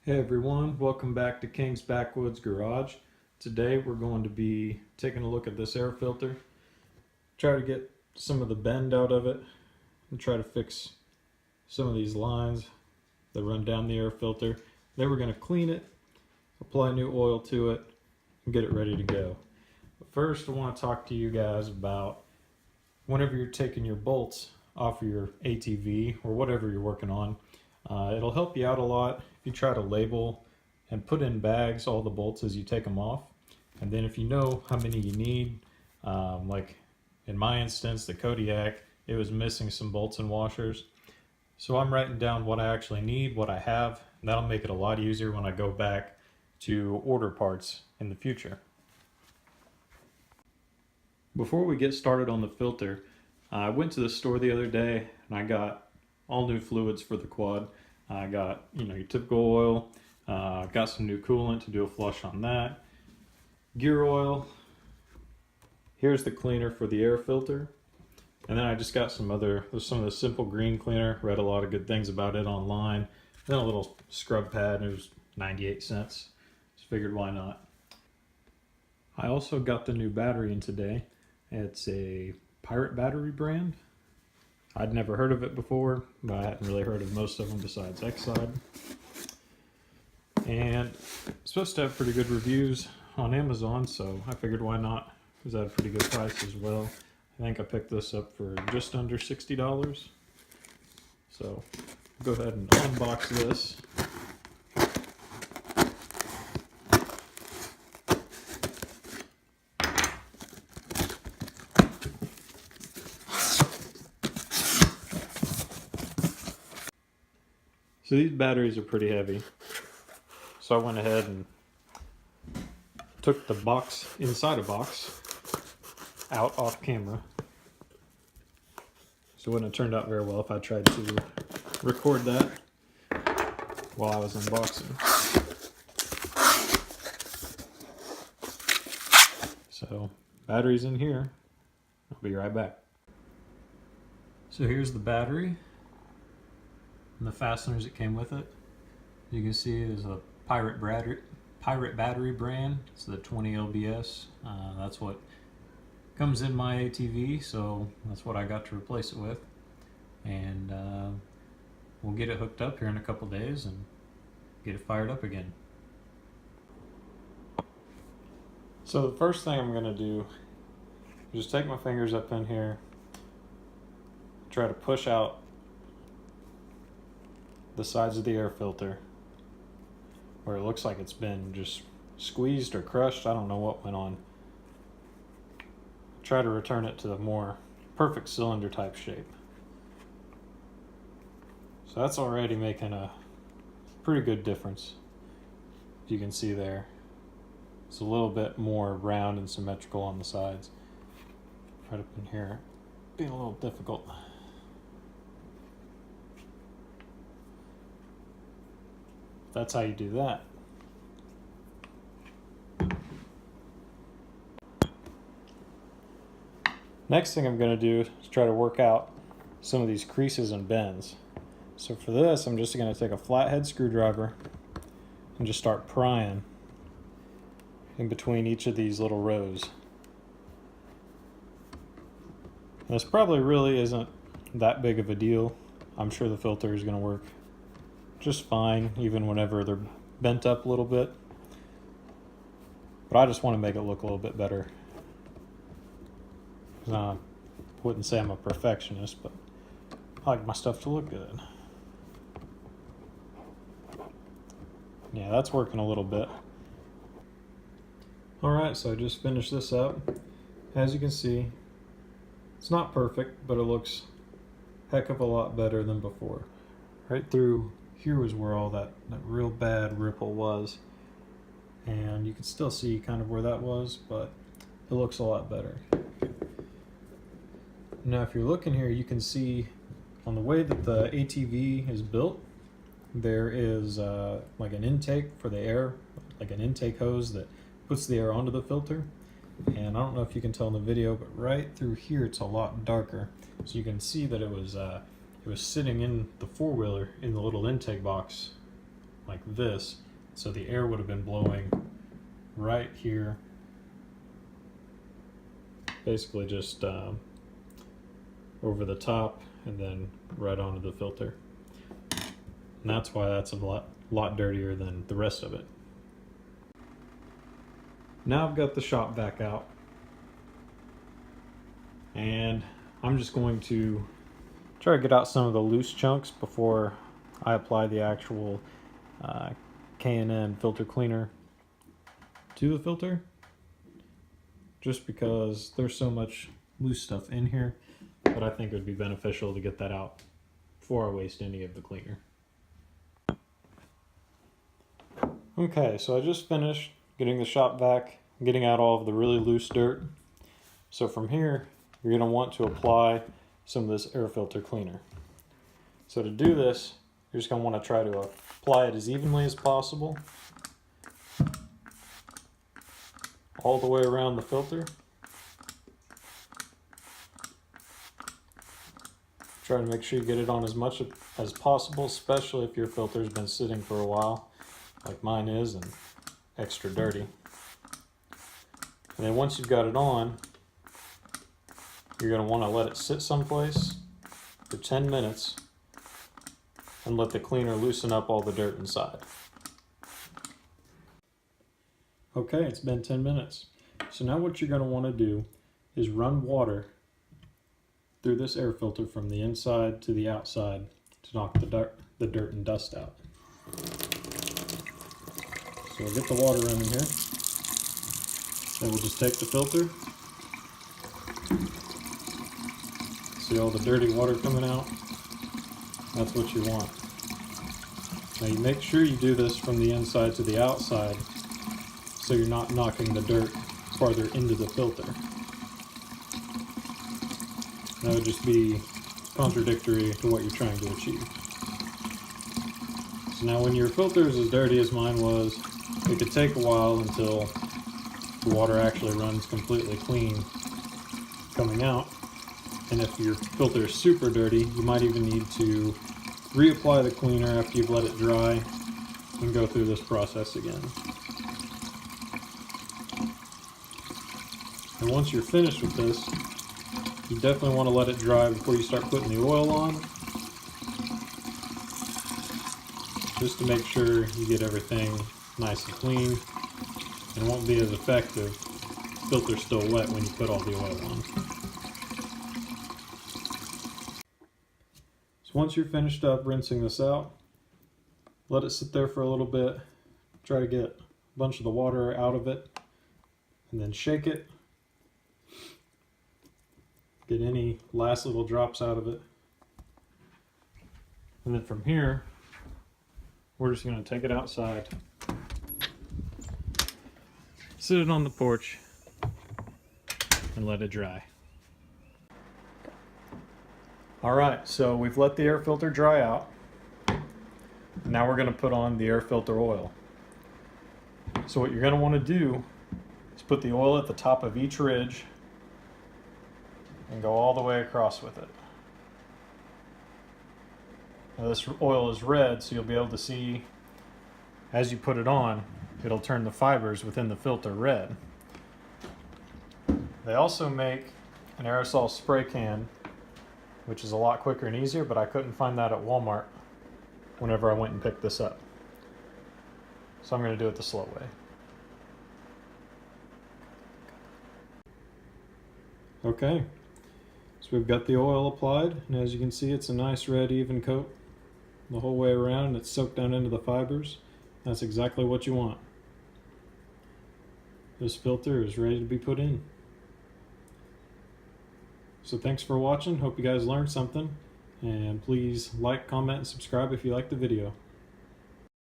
Hey everyone, welcome back to King's Backwoods Garage. Today we're going to be taking a look at this air filter, try to get some of the bend out of it, and try to fix some of these lines that run down the air filter. Then we're going to clean it, apply new oil to it, and get it ready to go. But first I want to talk to you guys about whenever you're taking your bolts off of your ATV or whatever you're working on. It'll help you out a lot if you try to label and put in bags all the bolts as you take them off. And then if you know how many you need, like in my instance, the Kodiak, it was missing some bolts and washers. So I'm writing down what I actually need, what I have, and that'll make it a lot easier when I go back to order parts in the future. Before we get started on the filter, I went to the store the other day and I got all new fluids for the quad. I got, your typical oil, got some new coolant to do a flush on that, gear oil, here's the cleaner for the air filter, and then I just got some of the simple green cleaner, read a lot of good things about it online, then a little scrub pad, and it was 98 cents, just figured why not. I also got the new battery in today. It's a Pirate battery brand. I'd never heard of it before, but I hadn't really heard of most of them besides X-Side. And it's supposed to have pretty good reviews on Amazon, so I figured why not, because I had a pretty good price as well. I think I picked this up for just under $60. So go ahead and unbox this. So these batteries are pretty heavy, so I went ahead and took the box, inside a box, out off camera. So it wouldn't have turned out very well if I tried to record that while I was unboxing. So battery's in here. I'll be right back. So here's the battery and the fasteners that came with it. You can see there's a Pirate battery brand. It's the 20 lbs. That's what comes in my ATV, so that's what I got to replace it with. And we'll get it hooked up here in a couple days and get it fired up again. So the first thing I'm going to do is just take my fingers up in here, try to push out the sides of the air filter where it looks like it's been just squeezed or crushed. I don't know what went on. Try to return it to the more perfect cylinder type shape. So that's already making a pretty good difference. You can see there, it's a little bit more round and symmetrical on the sides. Right up in here, being a little difficult. That's how you do that. Next thing I'm going to do is try to work out some of these creases and bends. So for this, I'm just going to take a flathead screwdriver and just start prying in between each of these little rows. And this probably really isn't that big of a deal. I'm sure the filter is going to work just fine, even whenever they're bent up a little bit. But I just want to make it look a little bit better. I wouldn't say I'm a perfectionist, but I like my stuff to look good. Yeah, that's working a little bit. Alright, so I just finished this up. As you can see, it's not perfect, but it looks a heck of a lot better than before. Right through here was where all that real bad ripple was, and you can still see kind of where that was, but it looks a lot better. Now if you're looking here, you can see on the way that the ATV is built, there is like an intake for the air, like an intake hose that puts the air onto the filter. And I don't know if you can tell in the video, but right through here it's a lot darker, so you can see that it was sitting in the four-wheeler in the little intake box like this, so the air would have been blowing right here, basically just over the top and then right onto the filter. And that's why that's a lot dirtier than the rest of it. Now I've got the shop vac out, and I'm just going to try to get out some of the loose chunks before I apply the actual K&N filter cleaner to the filter, just because there's so much loose stuff in here, but I think it would be beneficial to get that out before I waste any of the cleaner. Okay, so I just finished getting the shop vac, getting out all of the really loose dirt. So from here, you're going to want to apply some of this air filter cleaner. So to do this, you're just going to want to try to apply it as evenly as possible, all the way around the filter. Try to make sure you get it on as much as possible, especially if your filter's been sitting for a while, like mine is, and extra dirty. And then once you've got it on, you're going to want to let it sit someplace for 10 minutes and let the cleaner loosen up all the dirt inside. Okay, it's been 10 minutes. So now what you're going to want to do is run water through this air filter from the inside to the outside to knock the dirt and dust out. So we'll get the water running here. Then we'll just take the filter. See all the dirty water coming out? That's what you want. Now you make sure you do this from the inside to the outside so you're not knocking the dirt farther into the filter. That would just be contradictory to what you're trying to achieve. So now when your filter is as dirty as mine was, it could take a while until the water actually runs completely clean coming out. And if your filter is super dirty, you might even need to reapply the cleaner after you've let it dry and go through this process again. And once you're finished with this, you definitely want to let it dry before you start putting the oil on, just to make sure you get everything nice and clean, and it won't be as effective. The filter's still wet when you put all the oil on. So once you're finished up rinsing this out, let it sit there for a little bit, try to get a bunch of the water out of it, and then shake it. Get any last little drops out of it. And then from here, we're just going to take it outside, sit it on the porch, and let it dry. Alright, so we've let the air filter dry out. Now we're going to put on the air filter oil. So what you're going to want to do is put the oil at the top of each ridge and go all the way across with it. Now this oil is red, so you'll be able to see as you put it on, it'll turn the fibers within the filter red. They also make an aerosol spray can, which is a lot quicker and easier, but I couldn't find that at Walmart whenever I went and picked this up. So I'm going to do it the slow way. Okay. So we've got the oil applied, and as you can see, it's a nice red even coat the whole way around, and it's soaked down into the fibers. That's exactly what you want. This filter is ready to be put in. So thanks for watching. Hope you guys learned something, and please like, comment, and subscribe if you liked the video.